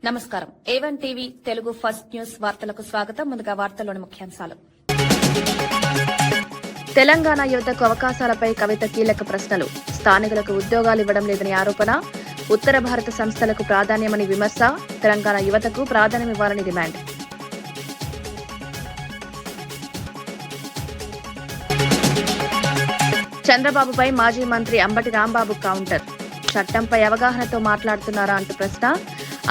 నమస్కారం. A1 TV Telugu first news వార్తలకు స్వాగతం. ముందుగా వార్తల్లోని ముఖ్యాంశాలు. తెలంగాణ యువతకు అవకాశాలపై కవిత కీలక ప్రశ్నలు. స్థానికులకు ఉద్యోగాలు ఇవ్వడం లేదని ఆరోపణ. ఉత్తర భారత సంస్థలకు ప్రాధాన్యమని విమర్శ. తెలంగాణ యువతకు ప్రాధాన్యమివ్వాలని డిమాండ్. చంద్రబాబుపై మాజీ మంత్రి అంబటి రాంబాబు కౌంటర్. చట్టంపై అవగాహనతో మాట్లాడుతున్నారా అంటూ ప్రశ్న.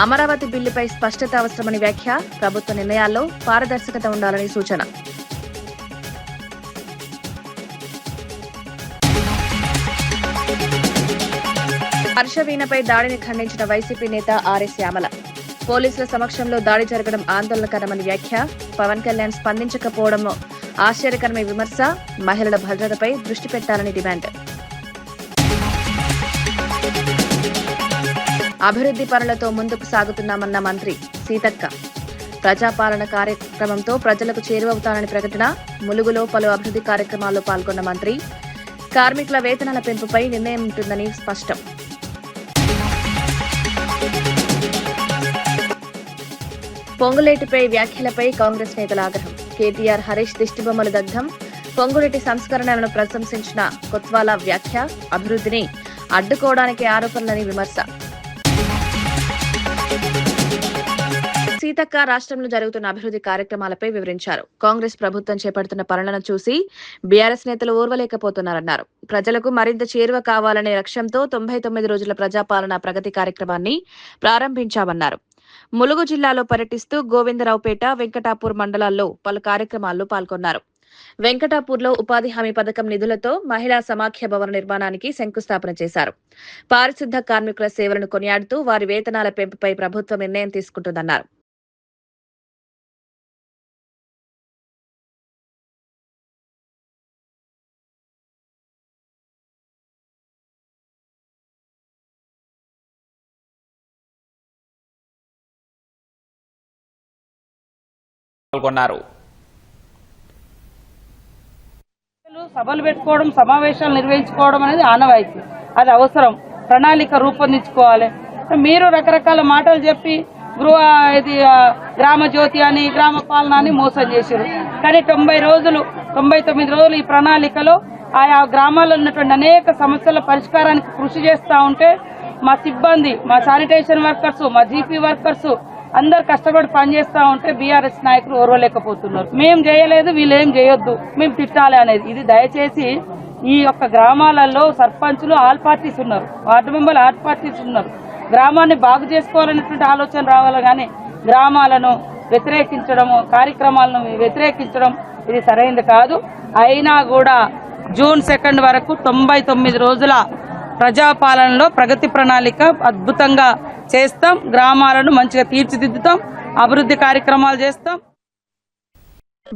అమరావతి బిల్లుపై స్పష్టత అవసరమని వ్యాఖ్య. ప్రభుత్వ నిర్ణయాల్లో పారదర్శకత ఉండాలని సూచన. హర్షవీణపై దాడిని ఖండించిన వైసీపీ నేత ఆర్ఎస్ యామల. పోలీసుల సమక్షంలో దాడి జరగడం ఆందోళనకరమని వ్యాఖ్య. పవన్ కళ్యాణ్ స్పందించకపోవడం ఆశ్చర్యకరమైన విమర్శ. మహిళల భద్రతపై దృష్టి పెట్టాలని డిమాండ్. అభివృద్ది పనులతో ముందుకు సాగుతున్నామన్న మంత్రి సీతక్క. ప్రజాపాలన కార్యక్రమంతో ప్రజలకు చేరువవుతానని ప్రకటన. ములుగులో పలు అభివృద్ది కార్యక్రమాల్లో పాల్గొన్న మంత్రి. కార్మికుల వేతనాల పెంపుపై నిర్ణయం ఉంటుందని స్పష్టం. పొంగులేటిపై వ్యాఖ్యలపై కాంగ్రెస్ నేతల ఆగ్రహం. కేటీఆర్ హరీష్ దిష్టిబొమ్మలు దగ్ధం. పొంగులేటి సంస్కరణలను ప్రశంసించిన కొత్వాల వ్యాఖ్య. అభివృద్ధిని అడ్డుకోవడానికి ఆరోపణలని విమర్శ. సీతక్క రాష్ట్రంలో జరుగుతున్న అభివృద్ది కార్యక్రమాలపై వివరించారు. కాంగ్రెస్ ప్రభుత్వం చేపడుతున్న పనులను చూసి బీఆర్ఎస్ నేతలు ఓర్వలేకపోతున్నారన్నారు. ప్రజలకు మరింత చేరువ కావాలనే లక్ష్యంతో 99 రోజుల ప్రజాపాలన ప్రగతి కార్యక్రమాన్ని ప్రారంభించామన్నారు. ములుగు జిల్లాలో పర్యటిస్తూ గోవిందరావుపేట, వెంకటాపూర్ మండలాల్లో పలు కార్యక్రమాల్లో పాల్గొన్నారు. వెంకటాపూర్లో ఉపాధి హామీ పథకం నిధులతో మహిళా సమాఖ్య భవన నిర్మాణానికి శంకుస్థాపన చేశారు. పారిశుద్ధ కార్మికుల సేవలను కొనియాడుతూ వారి వేతనాల పెంపుపై ప్రభుత్వం నిర్ణయం తీసుకుంటుందన్నారు. పాల్గొన్నారు. సభలు పెట్టుకోవడం, సమావేశాలు నిర్వహించుకోవడం అనేది ఆనవాయితీ. అది అవసరం. ప్రణాళిక రూపొందించుకోవాలి. మీరు రకరకాల మాటలు చెప్పి గ్రామ జ్యోతి అని, గ్రామ పాలన అని మోసం చేశారు. కానీ 99 రోజులు ఈ ప్రణాళికలో ఆయా గ్రామాల్లో ఉన్నటువంటి అనేక సమస్యల పరిష్కారానికి కృషి చేస్తూ ఉంటే మా సిబ్బంది, మా శానిటేషన్ వర్కర్స్, మా జీపీ వర్కర్స్ అందరు కష్టపడి పనిచేస్తా ఉంటే బీఆర్ఎస్ నాయకులు ఓర్వలేకపోతున్నారు. మేం చేయలేదు, వీళ్ళేం చేయొద్దు, మేము తిట్టాలి అనేది. ఇది దయచేసి ఈ యొక్క గ్రామాలలో సర్పంచులు ఆల్ పార్టీస్ ఉన్నారు, వార్డు మెంబర్లు ఆల్ పార్టీస్ ఉన్నారు. గ్రామాన్ని బాగు చేసుకోవాలనేటువంటి ఆలోచన రావాలి. కానీ గ్రామాలను వ్యతిరేకించడము, కార్యక్రమాలను వ్యతిరేకించడం ఇది సరైనది కాదు. అయినా కూడా జూన్ 2 వరకు 99 రోజుల ప్రజాపాలనలో ప్రగతి ప్రణాళిక అద్భుతంగా చేస్తాం. గ్రామాలను మంచిగా తీర్చిదిద్దుతాం, అభివృద్ధి కార్యక్రమాలు చేస్తాం.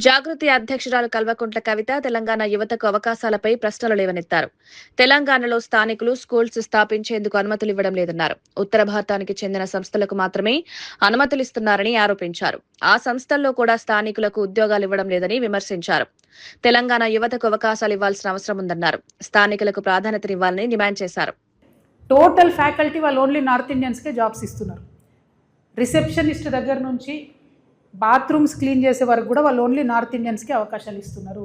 జాగృతి అధ్యక్షురాలు కల్వకుంట్ల కవిత తెలంగాణ యువతకు అవకాశాలపై ప్రశ్నలు లేవనెత్తారు. తెలంగాణలో స్థానికులు స్కూల్స్ స్థాపించేందుకు అనుమతులు ఇవ్వడం లేదన్నారు. ఉత్తర భారతానికి చెందిన సంస్థలకు మాత్రమే అనుమతులిస్తున్నారని ఆరోపించారు. ఆ సంస్థల్లో కూడా స్థానికులకు ఉద్యోగాలు ఇవ్వడం లేదని విమర్శించారు. తెలంగాణ యువతకు అవకాశాలు ఇవ్వాల్సిన అవసరం ఉందన్నారు. స్థానికులకు ప్రాధాన్యతనివ్వాలని డిమాండ్ చేశారు. టోటల్ ఫ్యాకల్టీ వాళ్ళు ఓన్లీ నార్త్ ఇండియన్స్కే జాబ్స్ ఇస్తున్నారు. రిసెప్షనిస్ట్ దగ్గర నుంచి బాత్రూమ్స్ క్లీన్ చేసే వరకు కూడా వాళ్ళు ఓన్లీ నార్త్ ఇండియన్స్కే అవకాశాలు ఇస్తున్నారు.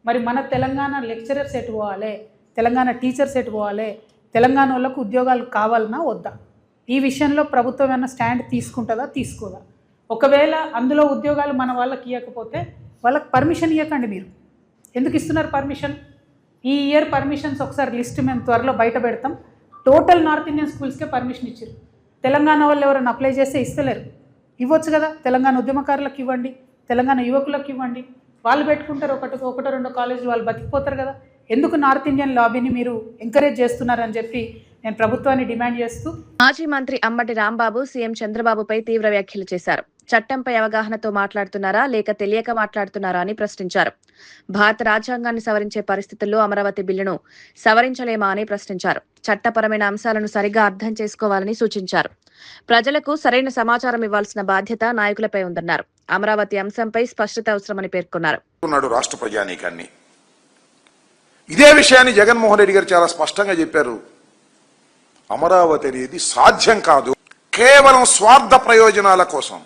మరి మన తెలంగాణ లెక్చరర్స్ ఎటు పోవాలి, తెలంగాణ టీచర్స్ ఎటు పోవాలి, తెలంగాణ వాళ్ళకు ఉద్యోగాలు కావాలన్నా వద్దా? ఈ విషయంలో ప్రభుత్వం ఏమైనా స్టాండ్ తీసుకుంటుందా, తీసుకోదా? ఒకవేళ అందులో ఉద్యోగాలు మన వాళ్ళకి ఇవ్వకపోతే వాళ్ళకి పర్మిషన్ ఇవ్వకండి. మీరు ఎందుకు ఇస్తున్నారు పర్మిషన్? ఈ ఇయర్ పర్మిషన్స్ ఒకసారి లిస్ట్ మేము త్వరలో బయట పెడతాం. టోటల్ నార్త్ ఇండియన్ స్కూల్స్కే పర్మిషన్ ఇచ్చారు. తెలంగాణ వాళ్ళు ఎవరైనా అప్లై చేస్తే ఇస్తలేరు. ఇవ్వచ్చు కదా, తెలంగాణ ఉద్యమకారులకు ఇవ్వండి, తెలంగాణ యువకులకు ఇవ్వండి. వాళ్ళు పెట్టుకుంటారు ఒకటో రెండో కాలేజీలు, వాళ్ళు బతికిపోతారు కదా. ఎందుకు నార్త్ ఇండియన్ లాబీని మీరు ఎంకరేజ్ చేస్తున్నారని చెప్పి నేను ప్రభుత్వాన్ని డిమాండ్ చేస్తూ. మాజీ మంత్రి అంబటి రాంబాబు సీఎం చంద్రబాబుపై తీవ్ర వ్యాఖ్యలు చేశారు. చట్టంపై అవగాహనతో మాట్లాడుతున్నారా లేక తెలియక మాట్లాడుతున్నారా అని ప్రశ్నించారు. భారత రాజ్యాంగాన్ని సవరించే పరిస్థితుల్లో అమరావతి బిల్లును సవరించలేమా అని ప్రశ్నించారు. చట్టపరమైన అంశాలను సరిగా అర్థం చేసుకోవాలని సూచించారు. ప్రజలకు సరైన సమాచారం ఇవ్వాల్సిన బాధ్యత నాయకులపై ఉందన్నారు. అమరావతి అంశంపై స్పష్టత అవసరమని పేర్కొన్నారు. రాష్ట్ర ప్రజానీకాన్ని ఇదే విషయాన్ని జగన్మోహన్ రెడ్డి గారు చాలా స్పష్టంగా చెప్పారు. అమరావతి అనేది సాధ్యం కాదు, కేవలం స్వార్థ ప్రయోజనాల కోసం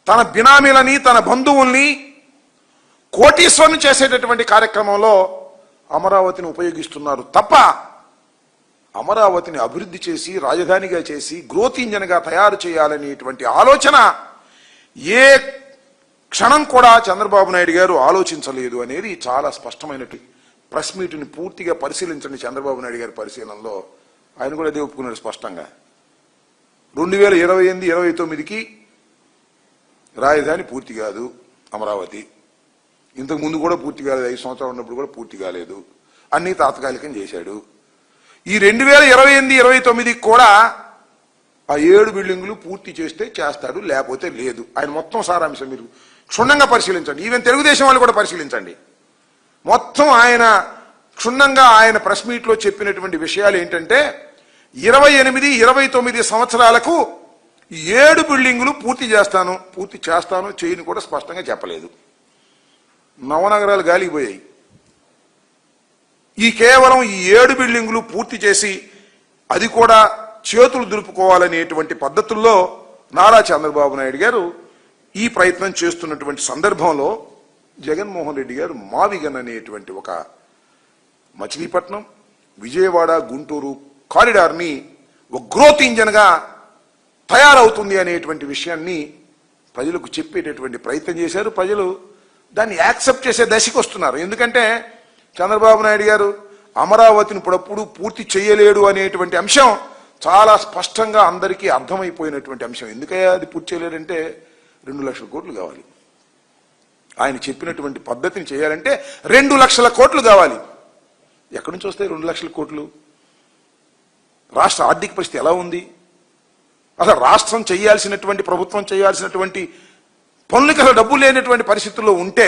తన బినామీలని, తన బంధువుల్ని కోటీశ్వరుని చేసేటటువంటి కార్యక్రమంలో అమరావతిని ఉపయోగిస్తున్నారు తప్ప అమరావతిని అభివృద్ధి చేసి రాజధానిగా చేసి గ్రోత్ ఇంజన్గా తయారు చేయాలనేటువంటి ఆలోచన ఏ క్షణం కూడా చంద్రబాబు నాయుడు గారు ఆలోచించలేదు అనేది చాలా స్పష్టమైనటువంటి ప్రెస్ మీట్ని పూర్తిగా పరిశీలించండి. చంద్రబాబు నాయుడు గారి పరిశీలనలో ఆయన కూడా అదే ఒప్పుకున్నాడు స్పష్టంగా. 2028-29కి రాజధాని పూర్తి కాదు అమరావతి. ఇంతకు ముందు కూడా పూర్తి కాలేదు, 5 సంవత్సరాలు ఉన్నప్పుడు కూడా పూర్తి కాలేదు, అన్ని తాత్కాలికం చేశాడు. ఈ 2028-29కి కూడా ఆ 7 బిల్డింగులు పూర్తి చేస్తే చేస్తాడు, లేకపోతే లేదు. ఆయన మొత్తం సారాంశం మీరు క్షుణ్ణంగా పరిశీలించండి. ఈవెన్ తెలుగుదేశం వాళ్ళు కూడా పరిశీలించండి. మొత్తం ఆయన క్షుణ్ణంగా ఆయన ప్రెస్ మీట్ లో చెప్పినటువంటి విషయాలు ఏంటంటే 28-29 సంవత్సరాలకు 7 బిల్డింగులు పూర్తి చేస్తాను చేయని కూడా స్పష్టంగా చెప్పలేదు. నవనగరాలు గాలిపోయాయి. కేవలం ఈ 7 బిల్డింగులు పూర్తి చేసి అది కూడా చేతులు దులుపుకోవాలనేటువంటి పద్ధతుల్లో నారా చంద్రబాబు నాయుడు గారు ఈ ప్రయత్నం చేస్తున్నటువంటి సందర్భంలో జగన్మోహన్ రెడ్డి గారు మావిగన్ అనేటువంటి ఒక మచిలీపట్నం, విజయవాడ, గుంటూరు కారిడార్ని ఒక గ్రోత్ ఇంజన్గా తయారవుతుంది అనేటువంటి విషయాన్ని ప్రజలకు చెప్పేటటువంటి ప్రయత్నం చేశారు. ప్రజలు దాన్ని యాక్సెప్ట్ చేసే దశకు వస్తున్నారు. ఎందుకంటే చంద్రబాబు నాయుడు గారు అమరావతిని ఇప్పుడప్పుడు పూర్తి చేయలేడు అనేటువంటి అంశం చాలా స్పష్టంగా అందరికీ అర్థమైపోయినటువంటి అంశం. ఎందుకయ్యా అది పూర్తి చేయలేడంటే 2 లక్షల కోట్లు కావాలి. ఆయన చెప్పినటువంటి పద్ధతిని చేయాలంటే 2 లక్షల కోట్లు కావాలి. ఎక్కడి నుంచి వస్తాయి 2 లక్షల కోట్లు? రాష్ట్ర ఆర్థిక పరిస్థితి ఎలా ఉంది? అసలు రాష్ట్రం చేయాల్సినటువంటి, ప్రభుత్వం చేయాల్సినటువంటి పనులకి అసలు డబ్బు లేనటువంటి పరిస్థితుల్లో ఉంటే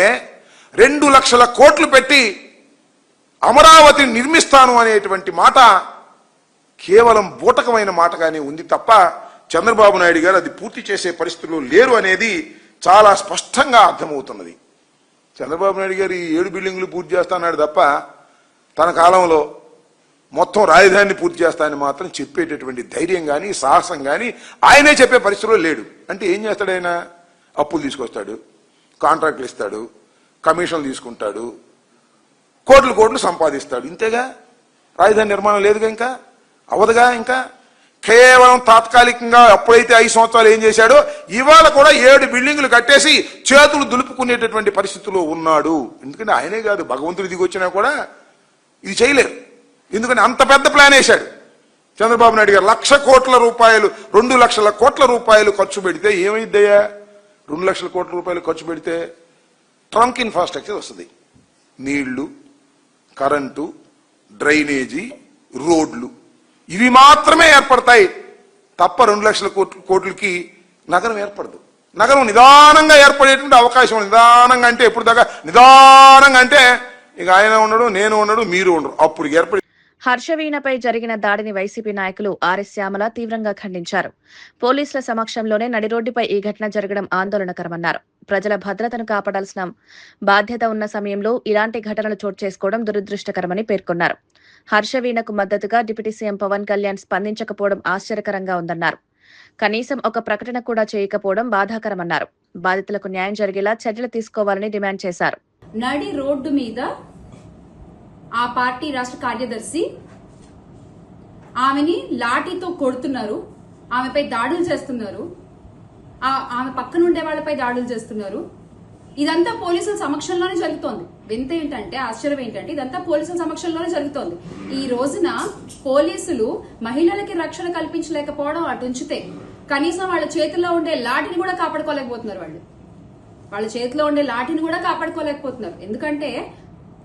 2 లక్షల కోట్లు పెట్టి అమరావతిని నిర్మిస్తాను అనేటువంటి మాట కేవలం బూటకమైన మాటగానే ఉంది తప్ప చంద్రబాబు నాయుడు గారు అది పూర్తి చేసే పరిస్థితుల్లో లేరు అనేది చాలా స్పష్టంగా అర్థమవుతున్నది. చంద్రబాబు నాయుడు గారు ఈ 7 బిల్డింగులు పూర్తి చేస్తాన్నాడు తప్ప తన కాలంలో మొత్తం రాజధానిని పూర్తి చేస్తానని మాత్రం చెప్పేటటువంటి ధైర్యం కానీ సాహసం కానీ ఆయనే చెప్పే పరిస్థితుల్లో లేడు. అంటే ఏం చేస్తాడు ఆయన? అప్పులు తీసుకొస్తాడు, కాంట్రాక్టులు ఇస్తాడు, కమిషన్లు తీసుకుంటాడు, కోట్లు సంపాదిస్తాడు. ఇంతేగా, రాజధాని నిర్మాణం లేదుగా, ఇంకా అవదుగా. ఇంకా కేవలం తాత్కాలికంగా అప్పుడైతే 5 సంవత్సరాలు ఏం చేశాడో ఇవాళ కూడా 7 బిల్డింగులు కట్టేసి చేతులు దులుపుకునేటటువంటి పరిస్థితుల్లో ఉన్నాడు. ఎందుకంటే ఆయనే కాదు, భగవంతుడు దిగి వచ్చినా కూడా ఇది చేయలేరు. ఎందుకంటే అంత పెద్ద ప్లాన్ వేశాడు చంద్రబాబు నాయుడు గారు. 1,00,000 కోట్ల రూపాయలు, 2 లక్షల కోట్ల రూపాయలు ఖర్చు పెడితే ఏమైందయ్యా? 2 లక్షల కోట్ల రూపాయలు ఖర్చు పెడితే ట్రంక్ ఇన్ఫ్రాస్ట్రక్చర్ వస్తుంది. నీళ్లు, కరెంటు, డ్రైనేజీ, రోడ్లు, ఇవి మాత్రమే ఏర్పడతాయి తప్ప 2 లక్షల కోట్లకి నగరం ఏర్పడదు. నగరం నిదానంగా ఏర్పడేటువంటి అవకాశం ఉంది. నిదానంగా అంటే ఎప్పుడు దాకా నిదానంగా అంటే ఇక ఆయన ఉండడు, నేను ఉండడు, మీరు ఉండరు, అప్పుడు ఏర్పడి. హర్షవీణపై జరిగిన దాడిని వైసీపీ నాయకులు ఆర్ఎస్ శ్యామల తీవ్రంగా ఖండించారు. పోలీసుల సమక్షంలోనే నడిరోడ్డుపై ఈ ఘటన జరగడం ఆందోళనకరమన్నారు. ప్రజల భద్రతను కాపాడాల్సిన బాధ్యత ఉన్న సమయంలో ఇలాంటి ఘటనలు చోటు చేసుకోవడం దురదృష్టకరమని పేర్కొన్నారు. హర్షవీణకు మద్దతుగా డిప్యూటీ సీఎం పవన్ కళ్యాణ్ స్పందించకపోవడం ఆశ్చర్యకరంగా ఉందన్నారు. కనీసం ఒక ప్రకటన కూడా చేయకపోవడం బాధాకరమన్నారు. బాధితులకు న్యాయం జరిగేలా చర్యలు తీసుకోవాలని డిమాండ్ చేశారు. నడి రోడ్డు మీద ఆ పార్టీ రాష్ట్ర కార్యదర్శి ఆమెని లాఠీతో కొడుతున్నారు, ఆమెపై దాడులు చేస్తున్నారు, ఆమె పక్కన ఉండే వాళ్ళపై దాడులు చేస్తున్నారు. ఇదంతా పోలీసుల సమక్షంలోనే జరుగుతోంది. వింత ఏంటంటే, ఆశ్చర్యం ఏంటంటే ఇదంతా పోలీసుల సమక్షంలోనే జరుగుతోంది. ఈ రోజున పోలీసులు మహిళలకి రక్షణ కల్పించలేకపోవడం అటుంచితే కనీసం వాళ్ళ చేతిలో ఉండే లాఠీని కూడా కాపాడుకోలేకపోతున్నారు. వాళ్ళ చేతిలో ఉండే లాఠీని కూడా కాపాడుకోలేకపోతున్నారు. ఎందుకంటే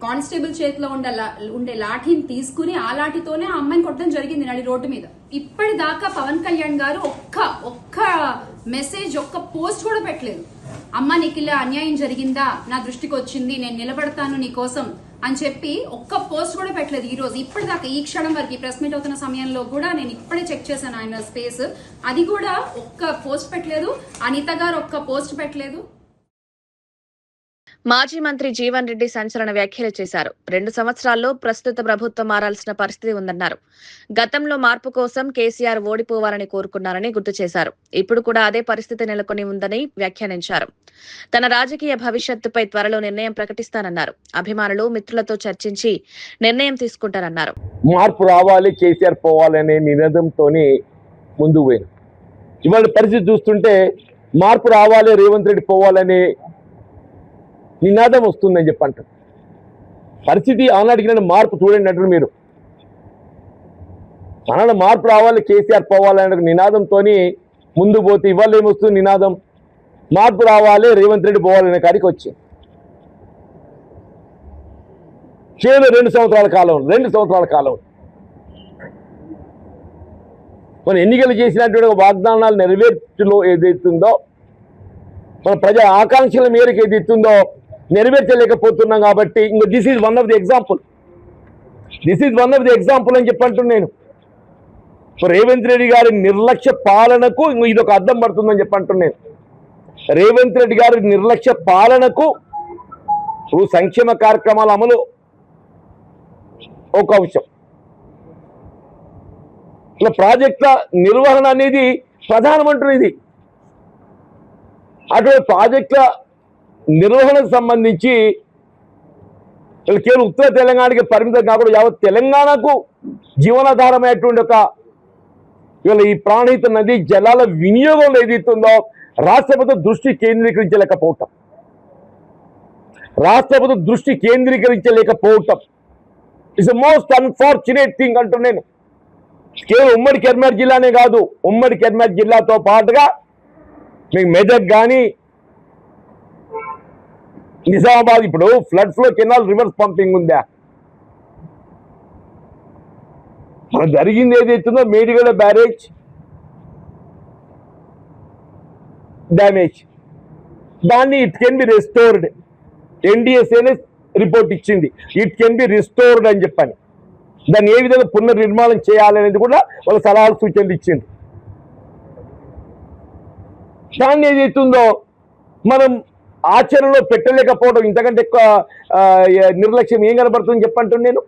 కానిస్టేబుల్ చేతిలో ఉండే లాఠీని తీసుకుని ఆ లాఠీతోనే ఆ అమ్మాయిని కొట్టడం జరిగింది నడి రోడ్డు మీద. ఇప్పటిదాకా పవన్ కళ్యాణ్ గారు ఒక్క మెసేజ్, ఒక్క పోస్ట్ కూడా పెట్టలేదు. అమ్మ నీకు ఇలా అన్యాయం జరిగిందా, నా దృష్టికి వచ్చింది, నేను నిలబడతాను నీ కోసం అని చెప్పి ఒక్క పోస్ట్ కూడా పెట్టలేదు ఈ రోజు. ఇప్పటిదాకా ఈ క్షణం వరకు, ఈ ప్రెస్ మీట్ అవుతున్న సమయంలో కూడా నేను ఇప్పుడే చెక్ చేశాను ఆయన స్పేస్, అది కూడా ఒక్క పోస్ట్ పెట్టలేదు. అనిత గారు ఒక్క పోస్ట్ పెట్టలేదు. మాజీ మంత్రి జీవన్ రెడ్డి సంచలన వ్యాఖ్యలు చేశారు. 2 సంవత్సరాల్లో ప్రస్తుత ప్రభుత్వం మారాల్సిన పరిస్థితి ఉందన్నారు. గతంలో మార్పు కోసం కేసీఆర్ ఓడిపోవాలని కోరుకున్నారని గుర్తు చేశారు. ఇప్పుడు కూడా అదే పరిస్థితి నెలకొని ఉందని వ్యాఖ్యానించారు. తన రాజకీయ భవిష్యత్తుపై త్వరలో నిర్ణయం ప్రకటిస్తానన్నారు. అభిమానులు, మిత్రులతో చర్చించి నిర్ణయం తీసుకుంటారన్నారు. మార్పు రావాలి, కేసీఆర్ పోవాలనే నినాదంతోనే ముందుకు పోయిన ఇవాళ పరిస్థితి చూస్తుంటే మార్పు రావాలి, రేవంత్ రెడ్డి పోవాలనే నినాదం వస్తుందని చెప్పంటారు. పరిస్థితి ఆనాటికి మార్పు చూడండి అంటారు మీరు. ఆనాడు మార్పు రావాలి, కేసీఆర్ పోవాలనే నినాదంతో ముందుకు పోతే ఇవాళ ఏమొస్తుంది నినాదం? మార్పు రావాలి, రేవంత్ రెడ్డి పోవాలనే కాడికి వచ్చింది. కేవలం 2 సంవత్సరాల కాలం మన ఎన్నికలు చేసినటువంటి వాగ్దానాలు నెరవేర్చులో ఏదైతుందో, మన ప్రజల ఆకాంక్షల మేరకు ఏదైతుందో నెరవేర్చలేకపోతున్నాం. కాబట్టి ఇంకా this is one of the example అని చెప్పంటున్నాను. రేవంత్ రెడ్డి గారి నిర్లక్ష్య పాలనకు ఇది ఒక అద్దం పడుతుందని చెప్పంటున్నాను. రేవంత్ రెడ్డి గారి నిర్లక్ష్య పాలనకు సంక్షేమ కార్యక్రమాల అమలు ఒక అంశం, ఇలా ప్రాజెక్టుల నిర్వహణ అనేది ప్రధానమంటున్నది. అటువంటి ప్రాజెక్టుల నిర్వహణకు సంబంధించి కేవలం ఉత్తర తెలంగాణకి పరిమితం కాకుండా యావత్ తెలంగాణకు జీవనాధారమైనటువంటి ఒక ఇవాళ ఈ ప్రాణహిత నది జలాల వినియోగంలో ఏదైతుందో రాష్ట్ర ప్రభుత్వం దృష్టి కేంద్రీకరించలేకపోవటం ఇట్స్ మోస్ట్ అన్ఫార్చునేట్ థింగ్ అంటున్నాను. కేవలం ఉమ్మడి కరీంనగర్ జిల్లానే కాదు, ఉమ్మడి కరీంనగర్ జిల్లాతో పాటుగా మీకు మెదక్ కానీ, నిజామాబాద్ ఇప్పుడు ఫ్లడ్స్ లో కెనాల్ రివర్స్ పంపింగ్ ఉందా? మన జరిగింది ఏదైతుందో మేడిగడ బ్యారేజ్ డ్యామేజ్, దాన్ని ఇట్ కెన్ బి రెస్టోర్డ్. ఎన్డీఎస్ఏనే రిపోర్ట్ ఇచ్చింది, ఇట్ కెన్ బి రిస్టోర్డ్ అని చెప్పని. దాన్ని ఏ విధంగా పునర్నిర్మాణం చేయాలనేది కూడా వాళ్ళ సలహాలు సూచనలు ఇచ్చింది. దాన్ని ఏదైతుందో మనం ఆచరణలో పెట్టలేకపోవడం ఇంతకంటే ఎక్కువ నిర్లక్ష్యం ఏం కనబడుతుందని చెప్పంటున్నాను నేను.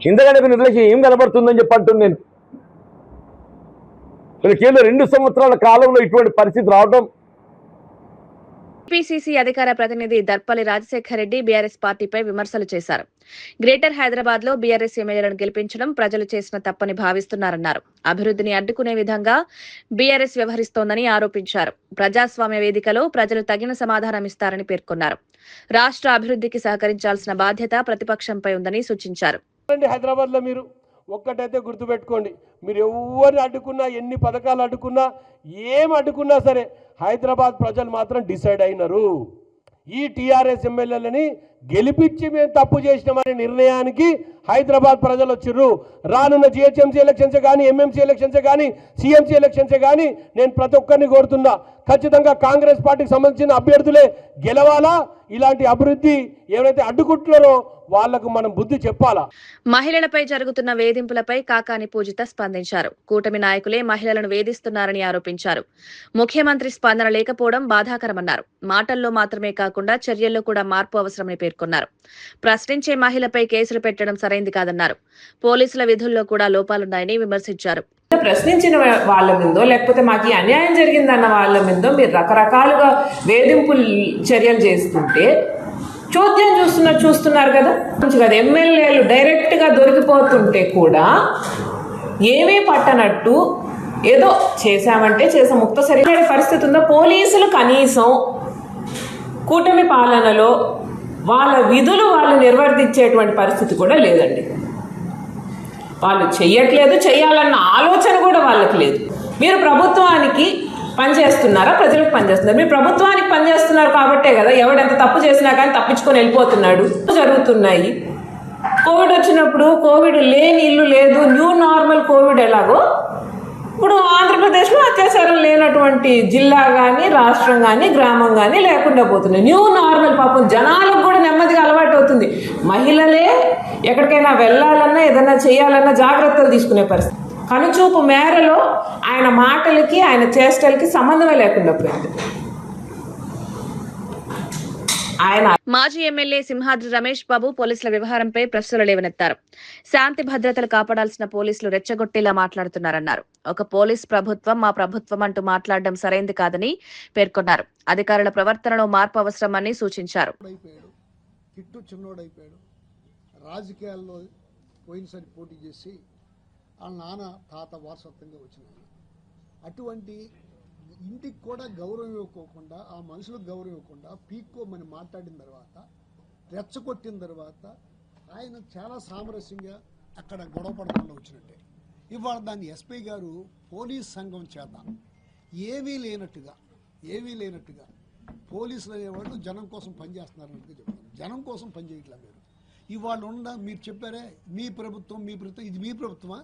ఇంతకంటే నిర్లక్ష్యం ఏం కనబడుతుందని చెప్పంటున్నాను నేను. కేవలం 2 సంవత్సరాల కాలంలో ఇటువంటి పరిస్థితి రావడం. టీపీసీసీ అధికార ప్రతినిధి దర్పల్లి రాజశేఖర్ రెడ్డి బీఆర్ఎస్ పార్టీపై విమర్శలు చేశారు. గ్రేటర్ హైదరాబాద్ లో బీఆర్ఎస్ ఎమ్మెల్యేలను గెలిపించడం ప్రజలు చేసిన తప్పని భావిస్తున్నారన్నారు. అభివృద్ధిని అడ్డుకునే విధంగా బీఆర్ఎస్ వ్యవహరిస్తోందని ఆరోపించారు. ప్రజాస్వామ్య వేదికలో ప్రజలు తగిన సమాధానం ఇస్తారని పేర్కొన్నారు. రాష్ట్ర అభివృద్ధికి సహకరించాల్సిన బాధ్యత ప్రతిపక్షంపై ఉందని సూచించారు. హైదరాబాద్ లో మీరు ఒక్కటైతే గుర్తుపెట్టుకోండి, మీరు ఎవరిని అడ్డుకున్నా, ఎన్ని పథకాలు అడ్డుకున్నా, ఏం అడ్డుకున్నా సరే హైదరాబాద్ ప్రజలు మాత్రం డిసైడ్ అయినారు. ఈ టీఆర్ఎస్ ఎమ్మెల్యేలని గెలిపించి మేము తప్పు చేసినామనే నిర్ణయానికి హైదరాబాద్ ప్రజలు వచ్చిర్రు. రానున్న జిహెచ్ఎంసీ ఎలక్షన్సే కానీ, ఎంఎంసీ ఎలక్షన్సే కానీ, సిఎంసీ ఎలక్షన్సే కానీ నేను ప్రతి ఒక్కరిని కోరుతున్నా, ఖచ్చితంగా కాంగ్రెస్ పార్టీకి సంబంధించిన అభ్యర్థులే గెలవాలా. ఇలాంటి అభివృద్ధి ఎవరైతే అడ్డుకుంటున్నారో వాళ్లకు మనం బుద్ధి చెప్పాలా. మహిళలపై జరుగుతున్న వేధింపులపై కాకాని పూజిత స్పందించారు. కూటమి నాయకులే మహిళలను వేధిస్తున్నారని ఆరోపించారు. ముఖ్యమంత్రి స్పందన లేకపోవడం బాధాకరమన్నారు. మాటల్లో మాత్రమే కాకుండా చర్యల్లో కూడా మార్పు అవసరమని పేర్కొన్నారు. ప్రశ్నించే మహిళపై కేసులు పెట్టడం సరైంది కాదన్నారు. పోలీసుల విధుల్లో కూడా లోపాలున్నాయని విమర్శించారు. ప్రశ్నించిన వాళ్ళ మీదో లేకపోతే మాకు అన్యాయం జరిగిందన్న వాళ్ళ మీదో మీరు రకరకాలుగా వేధింపులు చర్యలు చేస్తుంటే చోద్యం చూస్తున్నారు కదా. ఎమ్మెల్యేలు డైరెక్ట్గా దొరికిపోతుంటే కూడా ఏమీ పట్టనట్టు ఏదో చేశామంటే ముక్త సరైన పరిస్థితి ఉందో. పోలీసులు కనీసం కూటమి పాలనలో వాళ్ళ విధులు వాళ్ళు నిర్వర్తించేటువంటి పరిస్థితి కూడా లేదండి. వాళ్ళు చెయ్యట్లేదు, చెయ్యాలన్న ఆలోచన కూడా వాళ్ళకి లేదు. మీరు ప్రభుత్వానికి పనిచేస్తున్నారా, ప్రజలకు పనిచేస్తున్నారు? మీరు ప్రభుత్వానికి పనిచేస్తున్నారు కాబట్టే కదా ఎవడెంత తప్పు చేసినా కానీ తప్పించుకొని వెళ్ళిపోతున్నాడు. జరుగుతున్నాయి. కోవిడ్ వచ్చినప్పుడు కోవిడ్ లేని ఇల్లు లేదు, న్యూ నార్మల్ కోవిడ్ ఎలాగో ఇప్పుడు ఆంధ్రప్రదేశ్లో అత్యాచారం లేనటువంటి జిల్లా కానీ, రాష్ట్రం కానీ, గ్రామం కానీ లేకుండా పోతుంది. న్యూ నార్మల్ పాపం జనాలకు కూడా నెమ్మదిగా అలవాటు అవుతుంది. మహిళలే ఎక్కడికైనా వెళ్ళాలన్నా ఏదైనా చేయాలన్నా జాగ్రత్తలు తీసుకునే పరిస్థితి. కనుచూపు మేరలో ఆయన మాటలకి ఆయన చేష్టలకి సంబంధమే లేకుండా పోయింది. ఆయన మాజీ ఎమ్మెల్యే సింహాద్రి రమేష్ బాబు పోలీసుల వ్యవహారంపై ప్రశ్నలు లేవనెత్తారు. శాంతి భద్రతలు కాపాడాల్సిన పోలీసులు రెచ్చగొట్టేలా మాట్లాడుతున్నారన్నారు. ఒక పోలీస్ ప్రభుత్వం మా ప్రభుత్వం అంటూ మాట్లాడడం సరైంది కాదని పేర్కొన్నారు. అధికారుల ప్రవర్తనలో మార్పు అవసరమని సూచించారు. కిట్టు చిన్నోడైపోయాడు. రాజకీయాల్లో పోయినసారి పోటీ చేసి వాళ్ళ నాన్న తాత వారసత్వంగా వచ్చిన అటువంటి ఇంటికి కూడా గౌరవం ఇవ్వకోకుండా, ఆ మనుషులకు గౌరవం ఇవ్వకుండా పీక్కోమని మాట్లాడిన తర్వాత, రెచ్చగొట్టిన తర్వాత ఆయన చాలా సామరస్యంగా అక్కడ గొడవ పడకుండా వచ్చినట్టే. ఇవాళ దాన్ని ఎస్పీ గారు పోలీస్ సంఘం చేత ఏమీ లేనట్టుగా పోలీసులు అనేవాళ్ళు జనం కోసం పనిచేస్తున్నారన్నట్టుగా చెప్తారు. జనం కోసం పనిచేయట్లా మీరు. ఇవాళ మీరు చెప్పారే మీ ప్రభుత్వం ఇది మీ ప్రభుత్వమా?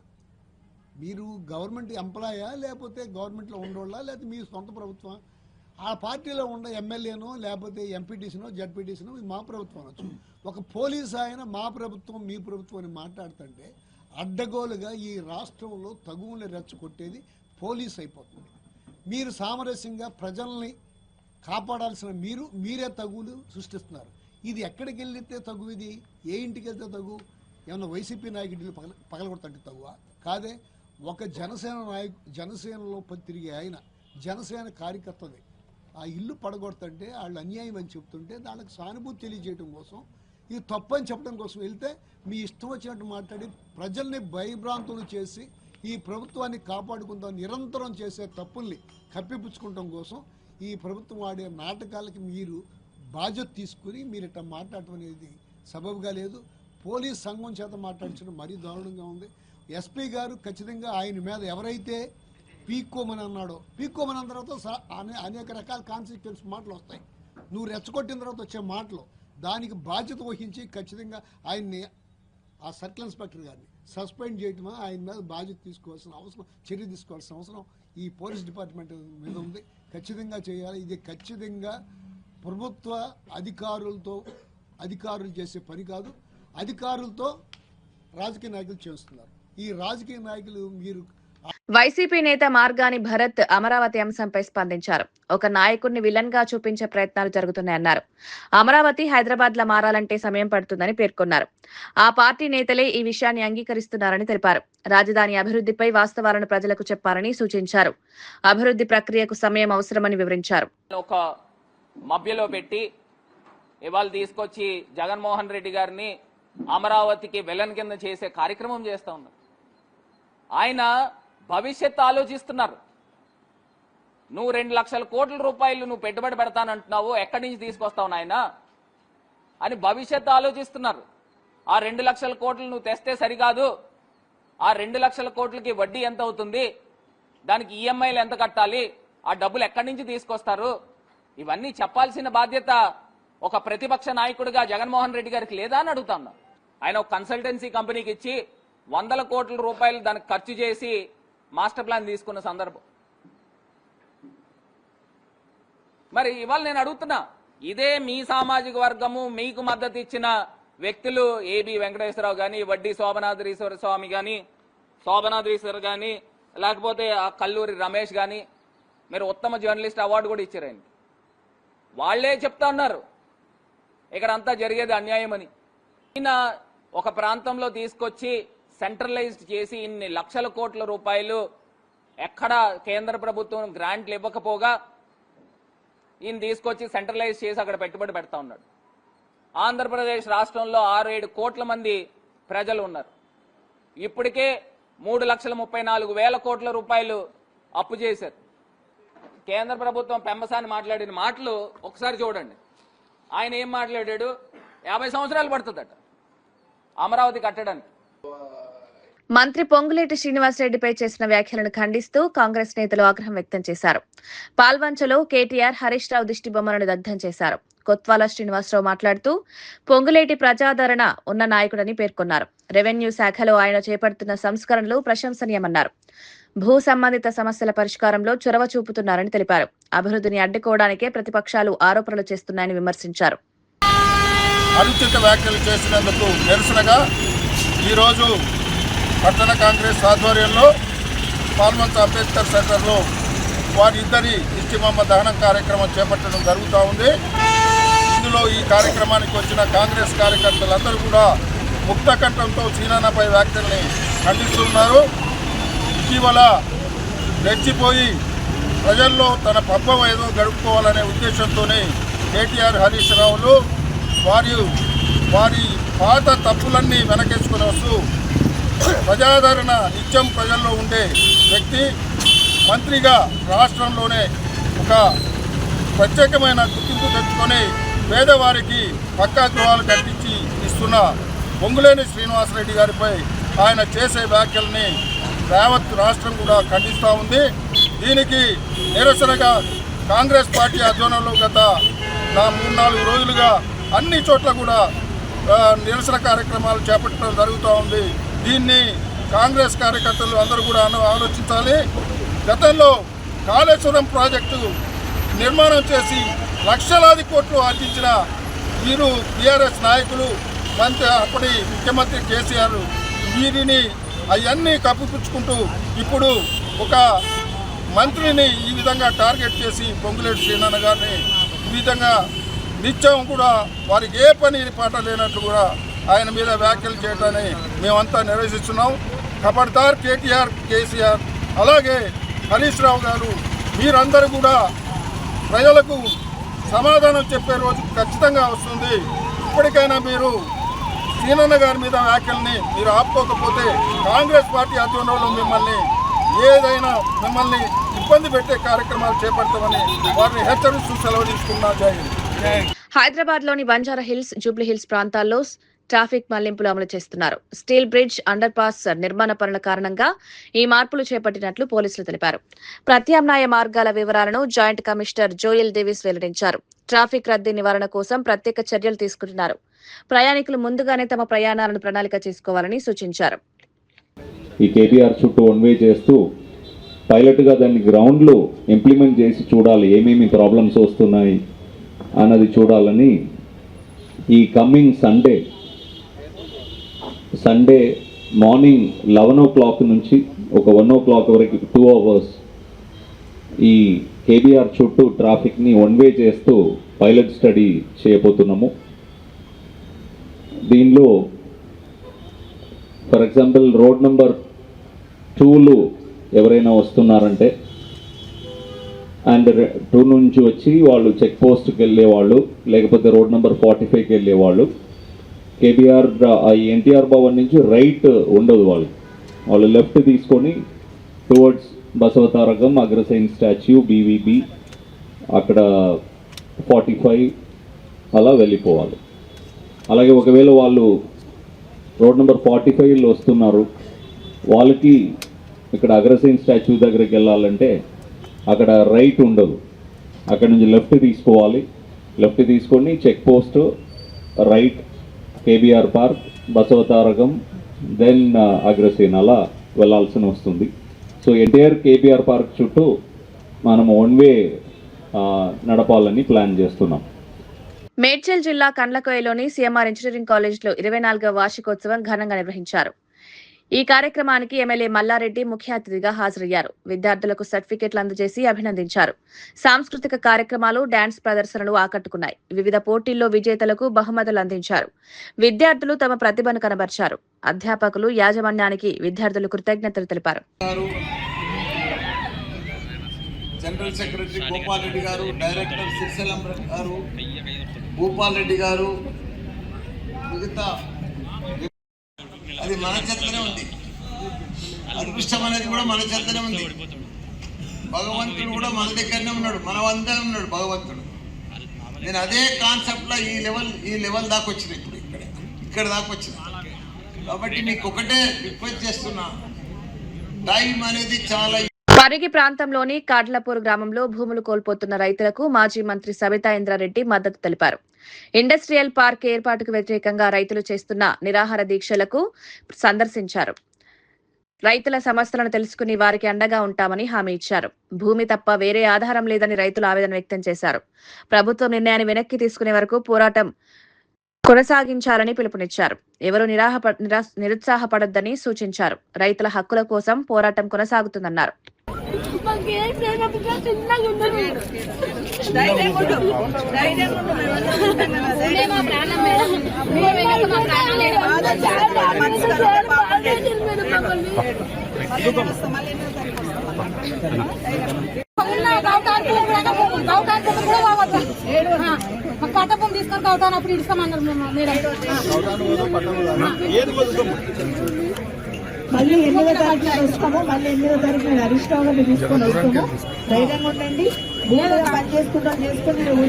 మీరు గవర్నమెంట్ ఎంప్లాయా, లేకపోతే గవర్నమెంట్లో ఉండోళ్ళా, లేకపోతే మీ సొంత ప్రభుత్వమా? ఆ పార్టీలో ఉన్న ఎమ్మెల్యేనో లేకపోతే ఎంపీటీసీనో జడ్పీటీసీనో మా ప్రభుత్వం అనొచ్చు. ఒక పోలీసు ఆయన మా ప్రభుత్వం మీ ప్రభుత్వం అని మాట్లాడుతుంటే అడ్డగోలుగా ఈ రాష్ట్రంలో తగువుని రెచ్చగొట్టేది పోలీసు అయిపోతుంది. మీరు సామరస్యంగా ప్రజల్ని కాపాడాల్సిన మీరే తగువులు సృష్టిస్తున్నారు. ఇది ఎక్కడికి వెళ్తే తగు? ఇది ఏ ఇంటికి వెళ్తే తగు? ఏమన్నా వైసీపీ నాయకుడిని పగలగొడతంటే తగువా? కాదే. ఒక జనసేనలో తిరిగే ఆయన జనసేన కార్యకర్తది ఆ ఇల్లు పడగొడుతుంటే వాళ్ళు అన్యాయం అని చెప్తుంటే దానికి సానుభూతి తెలియజేయడం కోసం, ఇది తప్పని చెప్పడం కోసం వెళ్తే మీ ఇష్టం వచ్చినట్టు మాట్లాడి ప్రజల్ని భయభ్రాంతులు చేసి ఈ ప్రభుత్వాన్ని కాపాడుకుందాం నిరంతరం చేసే తప్పుల్ని కప్పిపుచ్చుకోవడం కోసం ఈ ప్రభుత్వం ఆడే నాటకాలకి మీరు బాధ్యత తీసుకుని మీరు ఇట్లా మాట్లాడటం అనేది సబబుగా లేదు. పోలీస్ సంఘం చేత మాట్లాడించడం మరీ దారుణంగా ఉంది. ఎస్పీ గారు ఖచ్చితంగా ఆయన మీద ఎవరైతే పీక్కోమని అన్నాడో, పీక్కోమని అన్న తర్వాత అనేక రకాల కాన్సిక్వెన్స్ మాటలు వస్తాయి. నువ్వు రెచ్చగొట్టిన తర్వాత వచ్చే మాటలు, దానికి బాధ్యత వహించి ఖచ్చితంగా ఆయన్ని, ఆ సర్కిల్ ఇన్స్పెక్టర్ గారిని సస్పెండ్ చేయటమా, ఆయన మీద బాధ్యత తీసుకోవాల్సిన అవసరం, చర్య తీసుకోవాల్సిన అవసరం ఈ పోలీస్ డిపార్ట్మెంట్ మీద ఉంది. ఖచ్చితంగా చేయాలి. ఇది ఖచ్చితంగా ప్రభుత్వ అధికారులు చేసే పని కాదు. అధికారులతో రాజకీయ నాయకులు చేస్తున్నారు. ఈ రాజకీయ నాయకులు మీరు వైసీపీ నేత మార్గాని భరత్ అమరావతి అంశంపై స్పందించారు. ఒక నాయకుడిని విలన్ గా చూపించే ప్రయత్నాలు జరుగుతున్నాయన్నారు. అమరావతి హైదరాబాద్ లా మారాలంటే సమయం పడుతుందని పేర్కొన్నారు. ఆ పార్టీ నేతలే ఈ విషయాన్ని అంగీకరిస్తున్నారని తెలిపారు. రాజధాని అభివృద్ధిపై వాస్తవాలను ప్రజలకు చెప్పాలని సూచించారు. అభివృద్ధి ప్రక్రియకు సమయం అవసరమని వివరించారు. ఒక మభ్యలో పెట్టి ఇవాళ తీసుకొచ్చి జగన్మోహన్ రెడ్డి గారిని అమరావతికి విలన్ కింద చేసే కార్యక్రమం చేస్తా ఉన్నారు. ఆయన భవిష్యత్తు ఆలోచిస్తున్నారు. నువ్వు 2 లక్షల కోట్ల రూపాయలు నువ్వు పెట్టుబడి పెడతానంటున్నావు, ఎక్కడి నుంచి తీసుకొస్తావు నాయన అని భవిష్యత్తు ఆలోచిస్తున్నారు. ఆ 2 లక్షల కోట్లు నువ్వు తెస్తే సరికాదు, ఆ 2 లక్షల కోట్లకి వడ్డీ ఎంత అవుతుంది, దానికి ఈఎంఐలు ఎంత కట్టాలి, ఆ డబ్బులు ఎక్కడి నుంచి తీసుకొస్తారు, ఇవన్నీ చెప్పాల్సిన బాధ్యత ఒక ప్రతిపక్ష నాయకుడిగా జగన్మోహన్ రెడ్డి గారికి లేదా అని అడుగుతాను. ఆయన ఒక కన్సల్టెన్సీ కంపెనీకి ఇచ్చి 100 కోట్ల రూపాయలు దానికి ఖర్చు చేసి మాస్టర్ ప్లాన్ తీసుకున్న సందర్భం. మరి ఇవాళ నేను అడుగుతున్నా, ఇదే మీ సామాజిక వర్గము మీకు మద్దతు ఇచ్చిన వ్యక్తులు ఏబి వెంకటేశ్వరరావు గాని, వడ్డీ శోభనాద్రీశ్వర స్వామి గాని, శోభనాద్రీశ్వర్ గాని, లేకపోతే ఆ కల్లూరి రమేష్ గాని, మీరు ఉత్తమ జర్నలిస్ట్ అవార్డు కూడా ఇచ్చారు ఆయనకి. వాళ్లే చెప్తా ఉన్నారు ఇక్కడ అంతా జరిగేది అన్యాయం అని. ఈయన ఒక ప్రాంతంలో తీసుకొచ్చి సెంట్రలైజ్డ్ చేసి ఇన్ని లక్షల కోట్ల రూపాయలు ఎక్కడ కేంద్ర ప్రభుత్వం గ్రాంట్లు ఇవ్వకపోగా ఈయన తీసుకొచ్చి సెంట్రలైజ్ చేసి అక్కడ పెట్టుబడి పెడతా ఉన్నాడు. ఆంధ్రప్రదేశ్ రాష్ట్రంలో 6-7 కోట్ల మంది ప్రజలు ఉన్నారు. ఇప్పటికే 3,34,000 కోట్ల రూపాయలు అప్పు చేశారు. కేంద్ర ప్రభుత్వం పెంబసాని మాట్లాడిన మాటలు ఒకసారి చూడండి. ఆయన ఏం మాట్లాడాడు? 50 సంవత్సరాలు పడుతుందట అమరావతి కట్టడానికి. మంత్రి పొంగులేటి శ్రీనివాసరెడ్డిపై చేసిన వ్యాఖ్యలను ఖండిస్తూ కాంగ్రెస్ నేతలు ఆగ్రహం వ్యక్తం చేశారు. పాల్వంచలో కేటీఆర్, హరీష్ రావు దిష్టి బొమ్మలను దగ్ధం చేశారు. కొత్వాల శ్రీనివాసరావు మాట్లాడుతూ పొంగులేటి ప్రజాదరణ ఉన్న నాయకుడని పేర్కొన్నారు. రెవెన్యూ శాఖలో ఆయన చేపడుతున్న సంస్కరణలు ప్రశంసనీయమన్నారు. భూ సంబంధిత సమస్యల పరిష్కారంలో చొరవ చూపుతున్నారని తెలిపారు. అభివృద్ధిని అడ్డుకోవడానికే ప్రతిపక్షాలు ఆరోపణలు చేస్తున్నాయని విమర్శించారు. అనుచిత వ్యాఖ్యలు చేసినందుకు నిరసనగా ఈరోజు పట్టణ కాంగ్రెస్ ఆధ్వర్యంలో పాల్వంచ అంబేద్కర్ సెంటర్లో వారిద్దరి దిష్టిబొమ్మ దహనం కార్యక్రమం చేపట్టడం జరుగుతూ ఉంది. ఇందులో ప్రజల్లో ఈ కార్యక్రమానికి వచ్చిన కాంగ్రెస్ కార్యకర్తలందరూ కూడా ముక్త కంఠంతో సీనన్నపై వ్యాఖ్యల్ని ఖండిస్తున్నారు. ఇటీవల రెచ్చిపోయి ప్రజల్లో తన పబ్బం ఏదో గడుపుకోవాలనే ఉద్దేశంతోనే కేటీఆర్ హరీష్ రావులు వారి పాత తప్పులన్నీ వెనకేసుకుని వస్తూ ప్రజాదరణ నిత్యం ప్రజల్లో ఉండే వ్యక్తి మంత్రిగా రాష్ట్రంలోనే ఒక ప్రత్యేకమైన గుర్తింపు తెచ్చుకొని పేదవారికి పక్కా గృహాలు కట్టించి ఇస్తున్న పొంగులేని శ్రీనివాసరెడ్డి గారిపై ఆయన చేసే వ్యాఖ్యల్ని యావత్ రాష్ట్రం కూడా ఖండిస్తూ ఉంది. దీనికి నిరసనగా కాంగ్రెస్ పార్టీ ఆధ్వర్యంలో గత 3-4 రోజులుగా అన్ని చోట్ల కూడా నిరసన కార్యక్రమాలు చేపట్టడం జరుగుతూ ఉంది. దీన్ని కాంగ్రెస్ కార్యకర్తలు అందరూ కూడా ఆలోచించాలి. గతంలో కాళేశ్వరం ప్రాజెక్టు నిర్మాణం చేసి లక్షలాది కోట్లు ఆర్జించిన వీరు టీఆర్ఎస్ నాయకులు అప్పటి ముఖ్యమంత్రి కేసీఆర్ వీరిని అవన్నీ కప్పిపుచ్చుకుంటూ ఇప్పుడు ఒక మంత్రిని ఈ విధంగా టార్గెట్ చేసి పొంగులేటి శ్రీనన్న గారిని ఈ విధంగా నిత్యం కూడా వారికి ఏ పని పాట లేనట్లు కూడా ఆయన మీద వ్యాఖ్యలు చేయడాన్ని మేమంతా నిరసిస్తున్నాం. ఖబర్దార్ కేటీఆర్, కేసీఆర్ అలాగే హరీష్ రావు గారు మీరందరూ కూడా ప్రజలకు సమాధానం చెప్పే రోజు ఖచ్చితంగా వస్తుంది. ఇప్పటికైనా మీరు సీనన్న గారి మీద వ్యాఖ్యల్ని మీరు ఆపుకోకపోతే కాంగ్రెస్ పార్టీ ఆధ్వర్యంలో మిమ్మల్ని ఇబ్బంది పెట్టే కార్యక్రమాలు చేపడతామని వారిని హెచ్చరిస్తూ సెలవు తీసుకున్నా. జై హింద్. హైదరాబాద్ లోని బంజారా హిల్స్, జూబ్లీ హిల్స్ ప్రాంతాల్లో ట్రాఫిక్ మళ్లింపులు అమలు చేస్తున్నారు. స్టీల్ బ్రిడ్జ్, అండర్ పాస్ నిర్మాణ పనుల కారణంగా ఈ మార్పులు చేపట్టినట్లు పోలీసులు తెలిపారు. ప్రత్యామ్నాయ మార్గాల వివరాలను జాయింట్ కమిషనర్ జోయల్ డేవిస్ వెల్లడించారు. ట్రాఫిక్ రద్దీ నివారణ కోసం ప్రత్యేక చర్యలు తీసుకుంటున్నారు. ప్రయాణికులు ముందుగానే తమ ప్రయాణాలను ప్రణాళిక చేసుకోవాలని సూచించారు. ఈ కేటీఆర్ చుట్టూ వన్ వే చేస్తూ పైలట్గా దాన్ని గ్రౌండ్లో ఇంప్లిమెంట్ చేసి చూడాలి, ఏమేమి ప్రాబ్లమ్స్ వస్తున్నాయి అన్నది చూడాలని ఈ కమింగ్ సండే మార్నింగ్ 11 o'clock నుంచి ఒక 1 o'clock వరకు 2 hours ఈ కేబీఆర్ చుట్టూ ట్రాఫిక్ని వన్ వే చేస్తూ పైలట్ స్టడీ చేయబోతున్నాము. దీనిలో ఫర్ ఎగ్జాంపుల్ రోడ్ నెంబర్ 2లో ఎవరైనా వస్తున్నారంటే అండ్ 2 నుంచి వచ్చి వాళ్ళు చెక్ పోస్ట్కి వెళ్ళేవాళ్ళు, లేకపోతే రోడ్ నెంబర్ 45కి వెళ్ళేవాళ్ళు కేబీఆర్ ఎన్టీఆర్ భవన్ నుంచి రైట్ ఉండదు, వాళ్ళు లెఫ్ట్ తీసుకొని towards Basavatarakam, Agrasen statue, BVB అక్కడ 45 అలా వెళ్ళిపోవాలి. అలాగే ఒకవేళ వాళ్ళు రోడ్ నెంబర్ 45లో వస్తున్నారు, వాళ్ళకి ఇక్కడ అగ్రసేన్ స్టాచ్యూ దగ్గరికి వెళ్ళాలంటే అక్కడ రైట్ ఉండదు, అక్కడ నుంచి లెఫ్ట్ తీసుకోవాలి. లెఫ్ట్ తీసుకొని check post, right KBR park, Basavatarakam, then Agrasen అలా వెళ్ళాల్సి వస్తుంది. సో ఎన్టీఆర్ కేబీఆర్ పార్క్ చుట్టూ మనం వన్ వే నడపాలని ప్లాన్ చేస్తున్నాం. మేడ్చల్ జిల్లా కండ్లకోయలోని సీఎంఆర్ ఇంజనీరింగ్ కాలేజ్లో 24వ వార్షికోత్సవం ఘనంగా నిర్వహించారు. ఈ కార్యక్రమానికి ఎమ్మెల్యే మల్లారెడ్డి ముఖ్య అతిథిగా హాజరయ్యారు. విద్యార్థులకు సర్టిఫికెట్లు అందజేసి అభినందించారు. సాంస్కృతిక కార్యక్రమాలు, డాన్స్ ప్రదర్శనలు ఆకట్టుకున్నాయి. వివిధ పోటీల్లో విజేతలకు బహుమతులు అందించారు. విద్యార్థులు తమ ప్రతిభను కనబర్చారు. అధ్యాపకులు, యాజమాన్యానికి విద్యార్థులు కృతజ్ఞతలు తెలిపారు. జనరల్ సెక్రటరీ గోపాల్ రెడ్డి గారు, డైరెక్టర్ సిరిసెలం గారు, భూపాల్ రెడ్డి గారు, మిగతా అది మన చేతనే ఉంది. అదృష్టం అనేది కూడా మన చేతనే ఉంది. భగవంతుడు కూడా మన దగ్గరనే ఉన్నాడు, మన వద్దే ఉన్నాడు భగవంతుడు. నేను అదే కాన్సెప్ట్లో ఈ లెవెల్ దాకా వచ్చిన, ఇప్పుడు ఇక్కడ దాకా వచ్చిన. కాబట్టి మీకు ఒకటే రిక్వెస్ట్ చేస్తున్నా, టైం అనేది చాలా. పరిగి ప్రాంతంలోని కాడ్లపూర్ గ్రామంలో భూములు కోల్పోతున్న రైతులకు మాజీ మంత్రి సబితా ఇంద్రారెడ్డి మద్దతు తెలిపారు. ఇండస్ట్రియల్ పార్క్ ఏర్పాటుకు వ్యతిరేకంగా రైతులు చేస్తున్న నిరాహార దీక్షలకు సందర్శించారు. రైతుల సమస్యలను తెలుసుకుని వారికి అండగా ఉంటామని హామీ ఇచ్చారు. భూమి తప్ప వేరే ఆధారం లేదని రైతులు ఆవేదన వ్యక్తం చేశారు. ప్రభుత్వం నిర్ణయాన్ని వెనక్కి తీసుకునే వరకు పోరాటం కొనసాగించాలని పిలుపునిచ్చారు. ఎవరూ నిరుత్సాహపడొద్దని సూచించారు. రైతుల హక్కుల కోసం పోరాటం కొనసాగుతుందన్నారు. పట్టపం తీసుకొని కవుతాను అప్పుడు ఇస్తామన్నారు మళ్ళీ 8వ తారీఖున వస్తాము. మళ్ళీ 8వ తారీఖున అరిష్టంగా తీసుకొని వస్తాము. ధైర్యంగా ఉండండి. భూమిగా పని చేసుకుంటాం చేసుకుని రోజు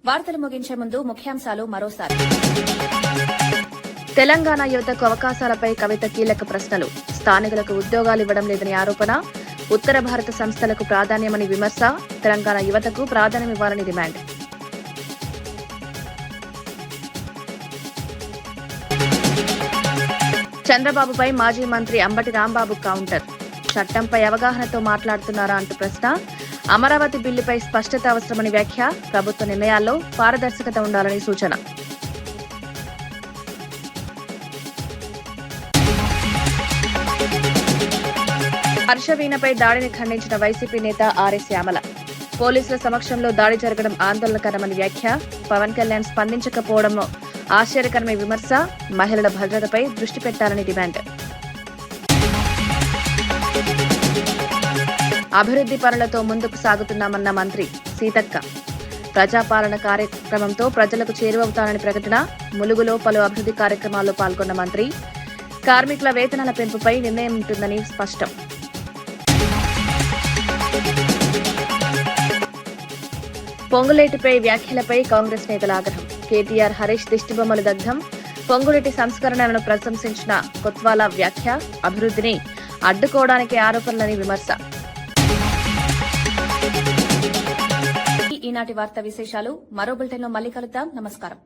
వార్తలు ముగించే ముందు ముఖ్యాంశాలు మరోసారి. తెలంగాణ యువతకు అవకాశాలపై కవిత కీలక ప్రశ్నలు. స్థానికులకు ఉద్యోగాలు ఇవ్వడం లేదని ఆరోపణ. ఉత్తర భారత సంస్థలకు ప్రాధాన్యమని విమర్శ. తెలంగాణ యువతకు ప్రాధాన్యమివ్వాలని డిమాండ్. చంద్రబాబుపై మాజీ మంత్రి అంబటి రాంబాబు కౌంటర్. చట్టంపై అవగాహనతో మాట్లాడుతున్నారా అంటూ ప్రశ్న. అమరావతి బిల్లుపై స్పష్టత అవసరమని వ్యాఖ్య. ప్రభుత్వ నిర్ణయాల్లో పారదర్శకత ఉండాలని సూచన. హర్షవీణపై దాడిని ఖండించిన వైసీపీ నేత ఆర్ఎస్ శ్యామల. పోలీసుల సమక్షంలో దాడి జరగడం ఆందోళనకరమని వ్యాఖ్య. పవన్ కళ్యాణ్ స్పందించకపోవడం ఆశ్చర్యకరమైన విమర్శ. మహిళల భద్రతపై దృష్టి పెట్టాలని డిమాండ్. అభివృద్ది పనులతో ముందుకు సాగుతున్నామన్న మంత్రి సీతక్క. ప్రజాపాలన కార్యక్రమంతో ప్రజలకు చేరువవుతానని ప్రకటన. ములుగులో పలు అభివృద్ది కార్యక్రమాల్లో పాల్గొన్న మంత్రి. కార్మికుల వేతనాల పెంపుపై నిర్ణయం ఉంటుందని స్పష్టం. పొంగులేటిపై వ్యాఖ్యలపై కాంగ్రెస్ నేతల ఆగ్రహం. కేటీఆర్ హరీష్ దిష్టిబొమ్మలు దగ్ధం. పొంగులేటి సంస్కరణలను ప్రశంసించిన కొత్వాల వ్యాఖ్య. అభివృద్ధిని అడ్డుకోవడానికి ఆరోపణలని విమర్శ. ఈనాటి వార్తా విశేషాలు. మరో బులెటిన్లో మళ్ళీ కలుద్దాం. నమస్కారం.